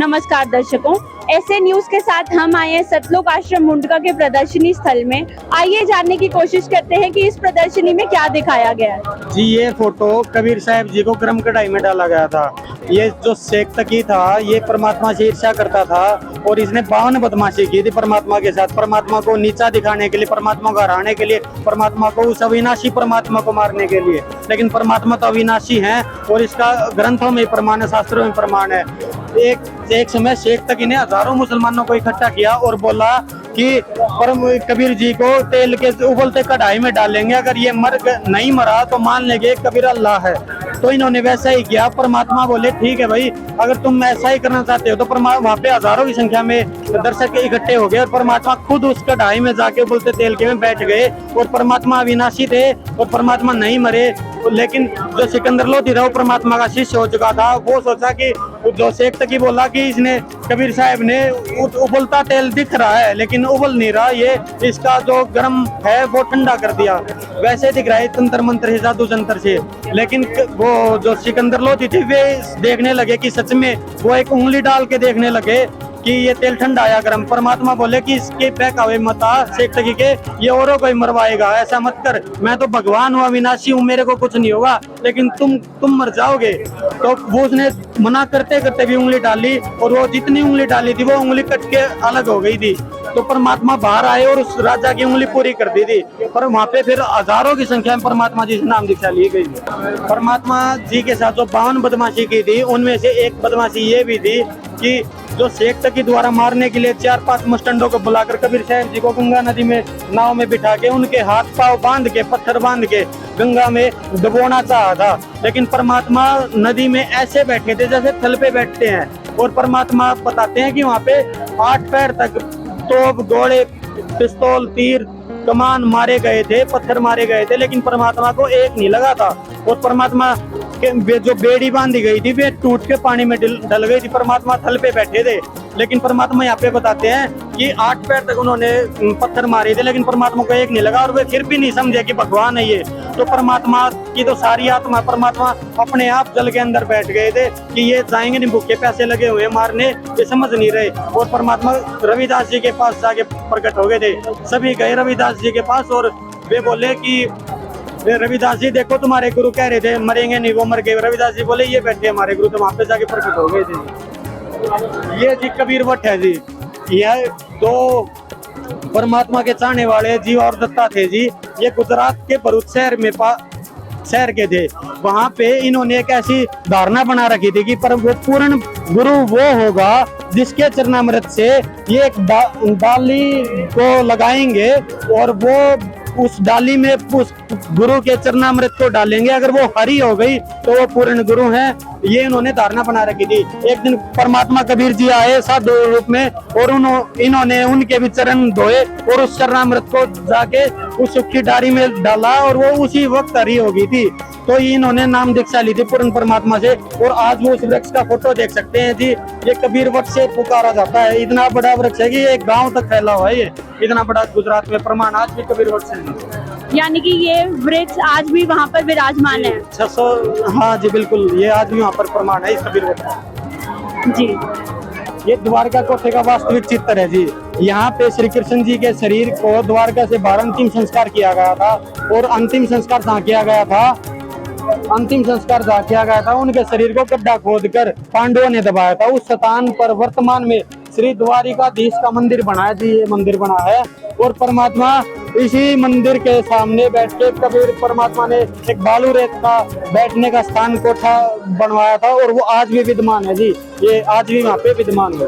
नमस्कार दर्शकों, ऐसे न्यूज के साथ हम आए हैं सतलोक आश्रम मुंडका के प्रदर्शनी स्थल में। आइए जानने की कोशिश करते हैं कि इस प्रदर्शनी में क्या दिखाया गया है। जी, ये फोटो कबीर साहब जी को क्रम कढ़ाई में डाला गया था। ये जो शेख तकी था, ये परमात्मा से ईर्ष्या करता था और इसने 52 बदमाशी की थी परमात्मा के साथ। परमात्मा को नीचा दिखाने के लिए, परमात्मा को हराने के लिए, परमात्मा को, उस अविनाशी परमात्मा को मारने के लिए। लेकिन परमात्मा तो अविनाशी है और इसका ग्रंथों में प्रमाण है, शास्त्रों में प्रमाण है। एक समय शेख तकी ने हजारों मुसलमानों को इकट्ठा किया और बोला कि परम कबीर जी को तेल के उबलते कढ़ाई में डालेंगे, अगर ये नहीं मरा तो मान लेंगे कबीर अल्लाह है। तो इन्होंने वैसा ही किया। परमात्मा बोले ठीक है भाई, अगर तुम ऐसा ही करना चाहते हो तो वहाँ पे हजारों की संख्या में दर्शक इकट्ठे हो गए और परमात्मा खुद उस कढ़ाई में जाके उबलते तेल के में बैठ गए। और परमात्मा अविनाशी थे और परमात्मा नहीं मरे। लेकिन जो सिकंदर लोधी था, वो परमात्मा का शिष्य हो चुका था। वो सोचा कि जो शेख तकी बोला कि इसने कबीर साहब ने उबलता तेल दिख रहा है लेकिन उबल नहीं रहा, ये इसका जो गर्म है वो ठंडा कर दिया। वैसे दिख रहा है तंत्र मंत्र से, जादू जंत्र से। लेकिन वो जो सिकंदर लोधी थे वे देखने लगे कि सच में, वो एक उंगली डाल के देखने लगे कि ये तेल ठंडा आया गर्म। परमात्मा बोले कि इसके पैका हुए मता शेख तकी के, ये औरों को ही मरवाएगा, ऐसा मत कर। मैं तो भगवान हूँ, अविनाशी हूँ, मेरे को कुछ नहीं होगा, लेकिन तुम मर जाओगे। तो वो उसने मना करते करते भी उंगली डाली और वो जितनी उंगली डाली थी वो उंगली कट के अलग हो गई थी। तो परमात्मा बाहर आए और उस राजा की उंगली पूरी कर दी थी। पर वहाँ पे फिर हजारों की संख्या में परमात्मा जी से नाम दीक्षा ली गई। परमात्मा जी के साथ जो 52 बदमाशी की थी, उनमें से एक बदमाशी ये भी थी कि जो शेख तकी द्वारा मारने के लिए 4-5 मुस्टंडों को बुलाकर कबीर साहब जी को गंगा नदी में नाव में बिठा के उनके हाथ पांव बांध के, पत्थर बांध के गंगा में डुबोना चाहा था। लेकिन परमात्मा नदी में ऐसे बैठे थे जैसे थल पे बैठते हैं। और परमात्मा बताते हैं कि वहाँ पे 8 पैर तक तोप, घोड़े, पिस्तौल, तीर, कमान मारे गए थे, पत्थर मारे गए थे, लेकिन परमात्मा को एक नहीं लगा था। और परमात्मा के जो बेड़ी बांधी गई थी वे टूट के पानी में डल गई थी। परमात्मा थल पे बैठे थे। लेकिन परमात्मा यहाँ पे बताते हैं कि 8 पैर तक उन्होंने पत्थर मारे थे, लेकिन परमात्मा को एक नहीं लगा और वे फिर भी नहीं समझे कि भगवान है ये। तो परमात्मा की तो सारी आत्मा, परमात्मा अपने आप जल के अंदर बैठ गए थे कि ये जाएंगे नहीं, भूखे प्यासे लगे हुए मारने, ये समझ नहीं रहे। और परमात्मा रविदास जी के पास जाके प्रकट हो गए थे। सभी गए रविदास जी के पास और वे बोले कि रविदास जी देखो, तुम्हारे गुरु कह रहे थे मरेंगे नहीं, वो मर गए। रविदास जी बोले ये बैठे हमारे गुरु। तो वहाँ पे जाके प्रकट हो गए थे। ये जी कबीर वट है जी। यह 2 परमात्मा के चाहने वाले जीव और दत्ता थे जी। ये गुजरात के भरूच शहर के थे। वहाँ पे इन्होंने एक ऐसी धारणा बना रखी थी कि पर वो पूर्ण गुरु वो होगा जिसके चरणामृत से ये एक डाली को लगाएंगे और वो उस डाली में उस गुरु के चरणामृत को डालेंगे। अगर वो हरी हो गई तो वो पूर्ण गुरु हैं। ये इन्होंने धारणा बना रखी थी। एक दिन परमात्मा कबीर जी आए साधु रूप में और इन्होंने उनके भी चरण धोए और उस चरणामृत को जाके उस सूखी डाली में डाला और वो उसी वक्त हरी हो गई थी। तो इन्होंने नाम दीक्षा ली थी पूर्ण परमात्मा से। और आज वो उस वृक्ष का फोटो देख सकते हैं जी। ये कबीर वट से पुकारा जाता है। इतना बड़ा वृक्ष है कि एक गांव तक फैला हुआ है। ये इतना बड़ा गुजरात में प्रमाण आज भी कबीर वट से है। यानी कि ये वृक्ष आज भी वहाँ पर विराजमान है। 600, हाँ जी बिल्कुल, ये आज भी वहाँ पर प्रमाण है इस कबीर वट का जी। ये द्वारका कोटे का वास्तविक चित्र है जी। यहाँ पे श्री कृष्ण जी के शरीर को द्वारका से बाहर अंतिम संस्कार किया गया था। और अंतिम संस्कार जहाँ किया गया था, उनके शरीर को गड्ढा खोदकर पांडवों ने दबाया था। उस स्थान पर वर्तमान में श्री द्वारिकाधीश का मंदिर बना है जी। ये मंदिर बना है और परमात्मा इसी मंदिर के सामने बैठ के कबीर परमात्मा ने एक बालू रेत का बैठने का स्थान कोठा बनवाया था और वो आज भी विद्यमान है जी। ये आज भी वहाँ पे विद्यमान है।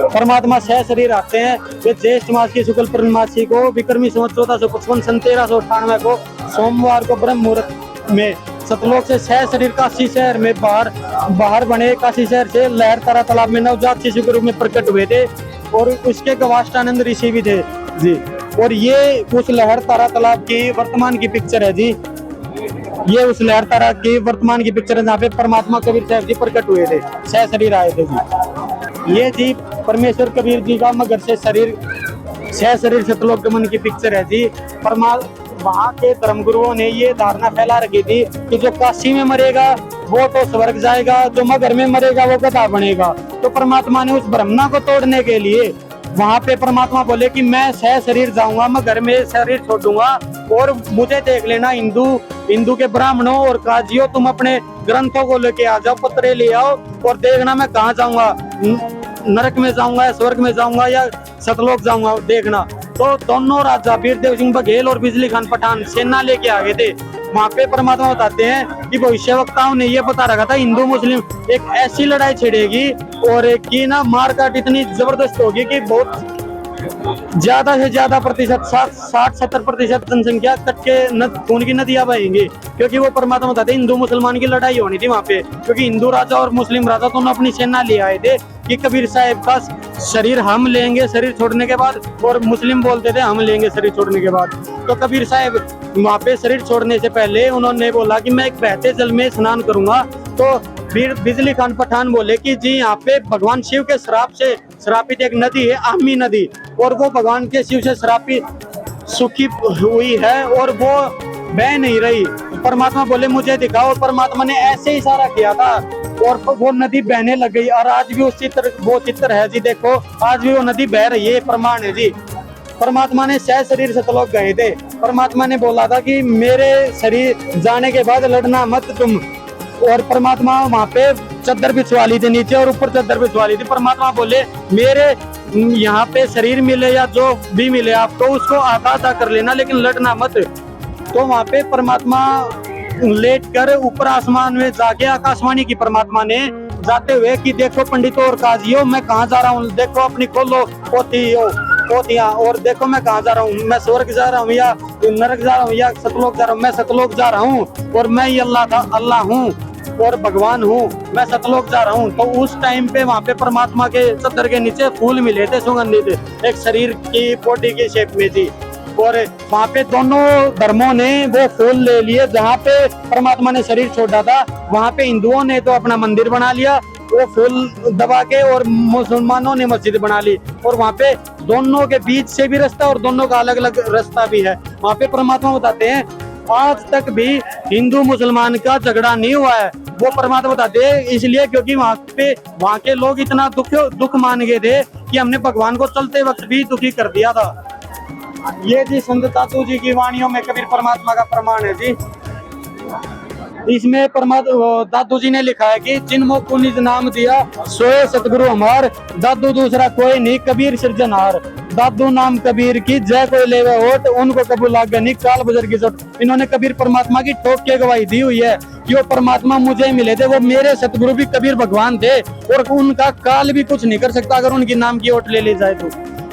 परमात्मा 6 शरीर आते हैं। वे ज्येष्ठ मास की शुक्ल पूर्णिमासी को विक्रमी संवत 1455 सन 1398 को सोमवार को ब्रह्म मुहूर्त में सतलोक से 6 शरीर काशी शहर में बाहर बने। काशी शहर से लहर तारा तालाब में नवजात शिशु के रूप में प्रकट हुए थे और उसके गवाष्टानंद ऋषि भी थे जी। और ये उस लहर तारा तालाब की वर्तमान की पिक्चर है जी। ये उस लहर तारा की वर्तमान की पिक्चर है जहाँ पे परमात्मा कबीर साहब जी प्रकट हुए थे। 6 शरीर आए थे जी। ये जी परमेश्वर कबीर जी का मगर से 6 शरीर सतलोक गमन की पिक्चर है जी। वहाँ के धर्मगुरुओं ने ये धारणा फैला रखी थी कि जो काशी में मरेगा वो तो स्वर्ग जाएगा, जो मगर में मरेगा वो गधा बनेगा। तो परमात्मा ने उस भ्रमना को तोड़ने के लिए वहां पे परमात्मा बोले कि मैं सह शरीर जाऊंगा, मैं घर में शरीर छोड़ दूंगा और मुझे देख लेना। हिंदू के ब्राह्मणों और काजियों, तुम अपने ग्रंथों को लेके आ जाओ, पत्रे ले आओ और देखना मैं कहाँ जाऊंगा, नरक में जाऊंगा या स्वर्ग में जाऊंगा या सतलोक जाऊंगा, देखना। तो दोनों राजा वीरदेव सिंह बघेल और बिजली खान पठान सेना लेके आ गए थे। वहां पे परमात्मा बताते हैं कि भविष्यवक्ताओं ने ये बता रखा था हिंदू मुस्लिम एक ऐसी लड़ाई छिड़ेगी और एक की ना मारकाट इतनी जबरदस्त होगी कि बहुत ज्यादा से ज्यादा प्रतिशत 60-70% जनसंख्या कट के खून की नदियां बहेंगी। क्योंकि वो परमात्मा बताते हिंदू मुसलमान की लड़ाई होनी थी वहां पे, क्योंकि हिंदू राजा और मुस्लिम राजा दोनों अपनी सेना ले आए थे कि कबीर साहब का शरीर हम लेंगे शरीर छोड़ने के बाद, और मुस्लिम बोलते थे हम लेंगे शरीर छोड़ने के बाद। तो कबीर साहब वहां पे शरीर छोड़ने से पहले उन्होंने बोला कि मैं एक बहते जल में स्नान करूंगा। तो फिर बिजली खान पठान बोले कि जी यहाँ पे भगवान शिव के श्राप से श्रापित एक नदी है आमी नदी, और वो भगवान के शिव से श्रापित सूखी हुई है और वो बह नहीं रही। परमात्मा बोले मुझे दिखाओ, और परमात्मा ने ऐसे इशारा किया था और वो नदी बहने लग गई। और आज भी उस वो चित्र है जी, देखो आज भी वो नदी बह रही है, प्रमाण है जी। परमात्मा ने सह शरीर सतलोक गए थे। परमात्मा ने बोला था कि मेरे शरीर जाने के बाद लड़ना मत तुम, और परमात्मा वहां पे चद्दर बिछवा ली थी नीचे और ऊपर चद्दर बिछवा ली थी। परमात्मा बोले मेरे यहाँ पे शरीर मिले या जो भी मिले आपको उसको आधा कर लेना, लेकिन लड़ना मत। तो वहां पे परमात्मा लेट कर ऊपर आसमान में जाके आकाशवाणी की परमात्मा ने जाते हुए कि देखो पंडितों और काजियों मैं कहाँ जा रहा हूँ, देखो अपनी खोलो पोथियां और देखो मैं कहाँ जा रहा हूँ, मैं स्वर्ग जा रहा हूँ या नरक जा रहा हूँ या सतलोक जा रहा हूँ। मैं सतलोक जा रहा हूँ और मैं ही अल्लाह हूँ और भगवान हूँ, मैं सतलोक जा रहा हूँ। तो उस टाइम पे वहाँ पे परमात्मा के चद्दर के नीचे फूल मिले थे सुगंधित, एक शरीर की बॉडी की शेप में थी, और वहाँ पे दोनों धर्मों ने वो फूल ले लिए। जहाँ पे परमात्मा ने शरीर छोड़ा था वहाँ पे हिंदुओं ने तो अपना मंदिर बना लिया वो फूल दबा के, और मुसलमानों ने मस्जिद बना ली, और वहाँ पे दोनों के बीच से भी रास्ता और दोनों का अलग अलग रास्ता भी है। वहाँ पे परमात्मा बताते हैं आज तक भी हिंदू मुसलमान का झगड़ा नहीं हुआ है। वो परमात्मा बताते हैं इसलिए क्योंकि वहाँ के लोग इतना दुख मान गए थे कि हमने भगवान को चलते वक्त भी दुखी कर दिया था। ये जी संत दादू जी की वाणियों में कबीर परमात्मा का प्रमाण है जी। इसमें दादू जी ने लिखा है कि जिनमो को निज नाम दिया सोए सतगुरु हमार, दादू दूसरा कोई नहीं कबीर सृजनहार। दादू नाम कबीर की जय कोई लेवे होट, उनको कबूल लागे नहीं काल बुजुर्ग की चोट। इन्होंने कबीर परमात्मा की ठोक के गवाही दी हुई है कि वो परमात्मा मुझे मिले थे, वो मेरे सतगुरु भी कबीर भगवान थे और उनका काल भी कुछ नहीं कर सकता अगर उनकी नाम की ओट ले ली जाए तो।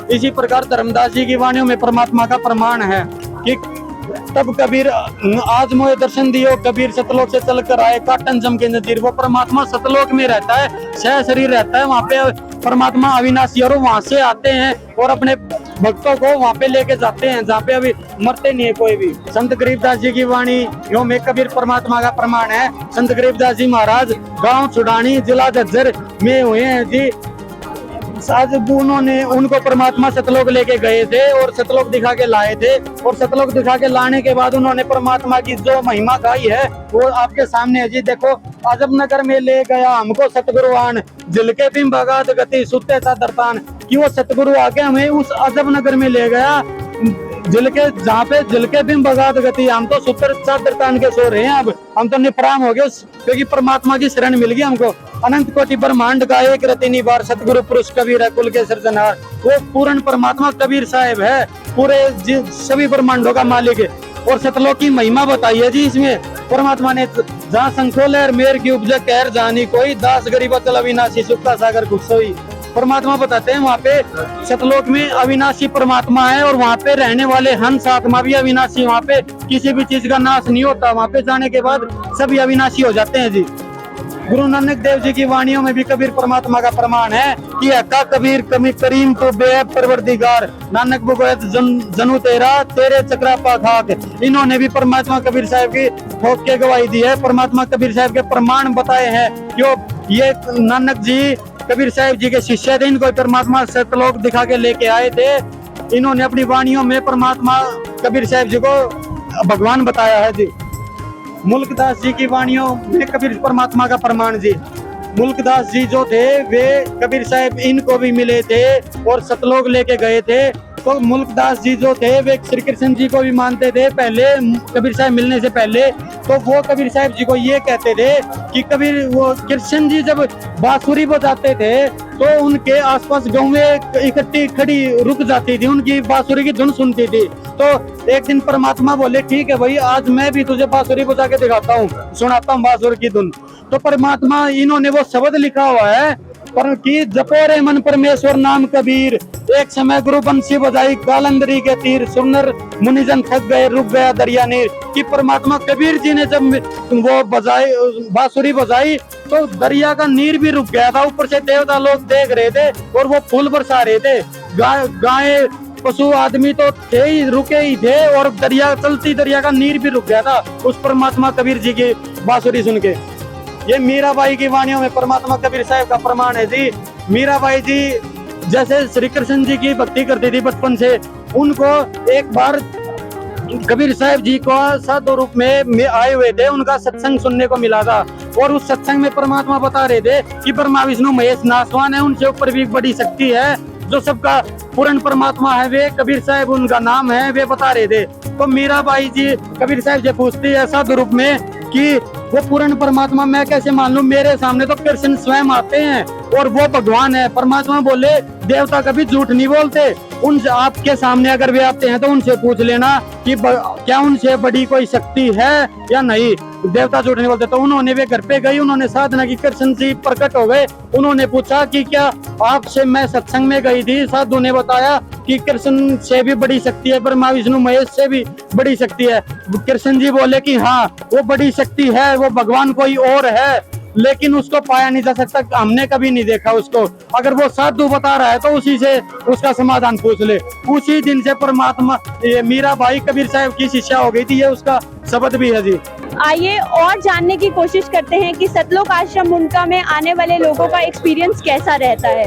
इसी प्रकार धर्मदास जी की वाणियों में परमात्मा का प्रमाण है कि तब कबीर आज मोए दर्शन दियो, कबीर सतलोक से चलकर आए काटन जम के नजीर। वो परमात्मा सतलोक में रहता है, सह शरीर रहता है, वहाँ पे परमात्मा अविनाशी, और वहाँ से आते हैं और अपने भक्तों को वहाँ पे लेके जाते हैं जहाँ पे अभी मरते नहीं है कोई भी। संत गरीबदास जी की वाणी यो में कबीर परमात्मा का प्रमाण है। संत गरीबदास जी महाराज गाँव छुड़ानी जिला झज्जर में हुए हैं जी। आज उन्होंने उनको परमात्मा सतलोक लेके गए थे और सतलोक दिखा के लाए थे, और सतलोक दिखा के लाने के बाद उन्होंने परमात्मा की जो महिमा गाई है वो आपके सामने है जी। देखो अजब नगर में ले गया हमको सतगुरुआन, झिलके बिम भगात गति सुते दरतान। कि वो सतगुरु आके हमें उस अजब नगर में ले गया झिलके, जहाँ पे झिलके बिम भगात गति, हम तो सुतर चादर तान के सो रहे हैं, अब हम तो निपराम हो गए क्योंकि परमात्मा की शरण मिल गई हमको। अनंत कोटि ब्रह्मांड का एक रति निवार सतगुरु पुरुष कबीर है कुल के सृजनहार। वो पूर्ण परमात्मा कबीर साहब है, पूरे सभी ब्रह्मांडों का मालिक है। और सतलोक की महिमा बताई है जी इसमें परमात्मा ने, जहाँ संखो लहर मेर की उपजा कहर जानी कोई, दास गरीब अचल अविनाशी सुखा सागर खुशोई। परमात्मा बताते हैं वहाँ पे सतलोक में अविनाशी परमात्मा है, और वहाँ पे रहने वाले हंस आत्मा भी अविनाशी। वहाँ पे किसी भी चीज का नाश नहीं होता, वहाँ पे जाने के बाद सभी अविनाशी हो जाते हैं जी। गुरु नानक देव जी की वाणियों में भी कबीर परमात्मा का प्रमाण है कि हक्का कबीर कमी करीम तो बेअब परवरदिगार, नानक बुगैत जनु तेरा तेरे चक्रा पा खाक। इन्होंने भी परमात्मा कबीर साहब की ठोक के गवाही दी है, परमात्मा कबीर साहब के प्रमाण बताए हैं। क्यों ये नानक जी कबीर साहब जी के शिष्य थे, इनको परमात्मा सतलोक दिखा के लेके आए थे। इन्होंने अपनी वाणियों में परमात्मा कबीर साहब जी को भगवान बताया है जी। मुल्कदास जी की वाणियों में कबीर परमात्मा का प्रमाण जी। मुल्कदास जी जो थे वे कबीर साहब इनको भी मिले थे और सतलोक लेके गए थे। तो मुल्कदास जी जो थे वे श्री कृष्ण जी को भी मानते थे पहले, कबीर साहब मिलने से पहले। तो वो कबीर साहब जी को ये कहते थे कि कबीर वो कृष्ण जी जब बांसुरी बजाते थे तो उनके आसपास गौवें इकट्ठी खड़ी रुक जाती थी, उनकी बांसुरी की धुन सुनती थी। तो एक दिन परमात्मा बोले ठीक है भाई, आज मैं भी तुझे बांसुरी बजा के दिखाता हूँ, सुनाता हूँ बांसुरी की धुन। तो परमात्मा इन्होंने वो शब्द लिखा हुआ है पर कि जपो रे मन परमेश्वर नाम कबीर, एक समय गुरु बंसी बजाई कालंदरी के तीर, सुनर मुनिजन थक गए रुक गया दरिया नीर। कि परमात्मा कबीर जी ने जब वो बजाई बांसुरी बजाई तो दरिया का नीर भी रुक गया था, ऊपर से देवता लोग देख रहे थे और वो फूल बरसा रहे थे। गाय पशु आदमी तो थे ही, रुके ही थे और दरिया चलती दरिया का नीर भी रुक गया था उस परमात्मा कबीर जी की बांसुरी सुन के। ये मीराबाई की वाणियों में परमात्मा कबीर साहब का प्रमाण है जी। मीराबाई जी जैसे श्री कृष्ण जी की भक्ति करती थी बचपन से, उनको एक बार कबीर साहब जी को साधु रूप में आए हुए थे, उनका सत्संग सुनने को मिला था और उस सत्संग में परमात्मा बता रहे थे कि ब्रह्मा विष्णु महेश नासवान है, उनसे ऊपर भी बड़ी शक्ति है जो सबका पूर्ण परमात्मा है, वे कबीर साहब उनका नाम है, वे बता रहे थे। तो मीराबाई जी कबीर साहब जी पूछती है साधु रूप में कि वो पूर्ण परमात्मा मैं कैसे मान लूं, मेरे सामने तो कृष्ण स्वयं आते हैं और वो भगवान है। परमात्मा बोले देवता कभी झूठ नहीं बोलते, उनसे आपके सामने अगर वे आते हैं तो उनसे पूछ लेना कि क्या उनसे बड़ी कोई शक्ति है या नहीं, देवता झूठ नहीं बोलते। तो उन्होंने वे घर पे गई, उन्होंने साधना की, कृष्ण जी प्रकट हो गए। उन्होंने पूछा कि क्या आपसे, मैं सत्संग में गई थी, साधु ने बताया कि कृष्ण से भी बड़ी शक्ति है, ब्रह्मा विष्णु महेश से भी बड़ी शक्ति है। कृष्ण जी बोले कि हाँ वो बड़ी शक्ति है, वो भगवान कोई और है लेकिन उसको पाया नहीं जा सकता, हमने कभी नहीं देखा उसको। अगर वो साधु बता रहा है तो उसी से उसका समाधान पूछ ले। उसी दिन से परमात्मा ये मीराबाई कबीर साहब की शिष्या हो गई थी, ये उसका शब्द भी है जी। आइए और जानने की कोशिश करते हैं कि सतलोक आश्रम मुंडका में आने वाले लोगों का एक्सपीरियंस कैसा रहता है।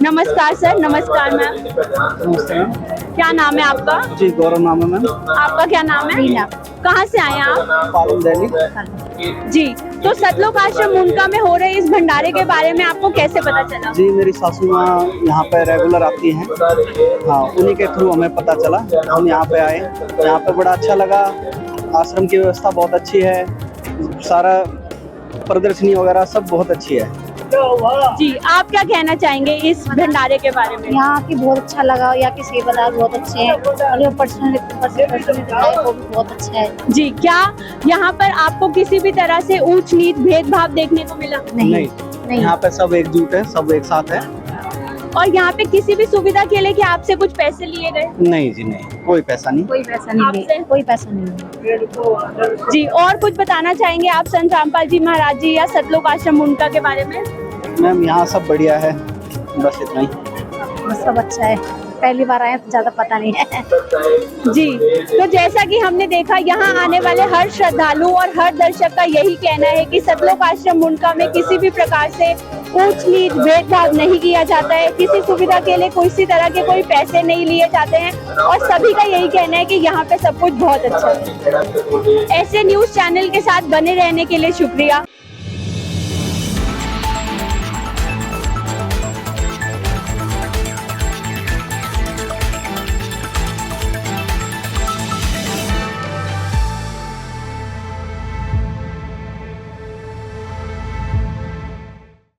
नमस्कार सर। नमस्कार मैम। नमस्ते। क्या नाम है आपका? जी गौरव नाम है मैम। आपका क्या नाम है? रीना। कहाँ से आए आप? पालन दिल्ली। जी, तो सतलोक आश्रम मुंडका में हो रहे इस भंडारे के बारे में आपको कैसे पता चला? जी मेरी सासू माँ यहाँ पे रेगुलर आती हैं, हाँ उन्हीं के थ्रू हमें पता चला, हम यहाँ पे आए। यहाँ पे बड़ा अच्छा लगा, आश्रम की व्यवस्था बहुत अच्छी है, सारा प्रदर्शनी वगैरह सब बहुत अच्छी है। जी, आप क्या कहना चाहेंगे इस भंडारे के बारे में? यहाँ की बहुत अच्छा लगा, यहाँ के सेवादार बहुत अच्छे हैं और जो पर्सनलिटी है वो भी बहुत अच्छा है। जी, क्या यहाँ पर आपको किसी भी तरह से ऊंच नीच भेदभाव देखने को मिला? नहीं, यहाँ पे सब एकजुट है, सब एक साथ है। और यहाँ पे किसी भी सुविधा के लिए क्या आपसे कुछ पैसे लिए गए? नहीं जी नहीं, कोई पैसा नहीं। कोई पैसा नहीं है, कोई पैसा नहीं है। जी, और कुछ बताना चाहेंगे आप संत रामपाल जी महाराज जी या सतलोक आश्रम मुंडका के बारे में? मैम यहाँ सब बढ़िया है, बस इतना ही। बस सब अच्छा है, पहली बार आए तो ज्यादा पता नहीं है। जी, तो जैसा कि हमने देखा यहाँ आने वाले हर श्रद्धालु और हर दर्शक का यही कहना है कि सतलोक आश्रम मुंडका में किसी भी प्रकार से ऊंच नीच भेदभाव नहीं किया जाता है, किसी सुविधा के लिए किसी तरह के कोई पैसे नहीं लिए जाते हैं और सभी का यही कहना है कि यहाँ पे सब कुछ बहुत अच्छा है। ऐसे न्यूज चैनल के साथ बने रहने के लिए शुक्रिया।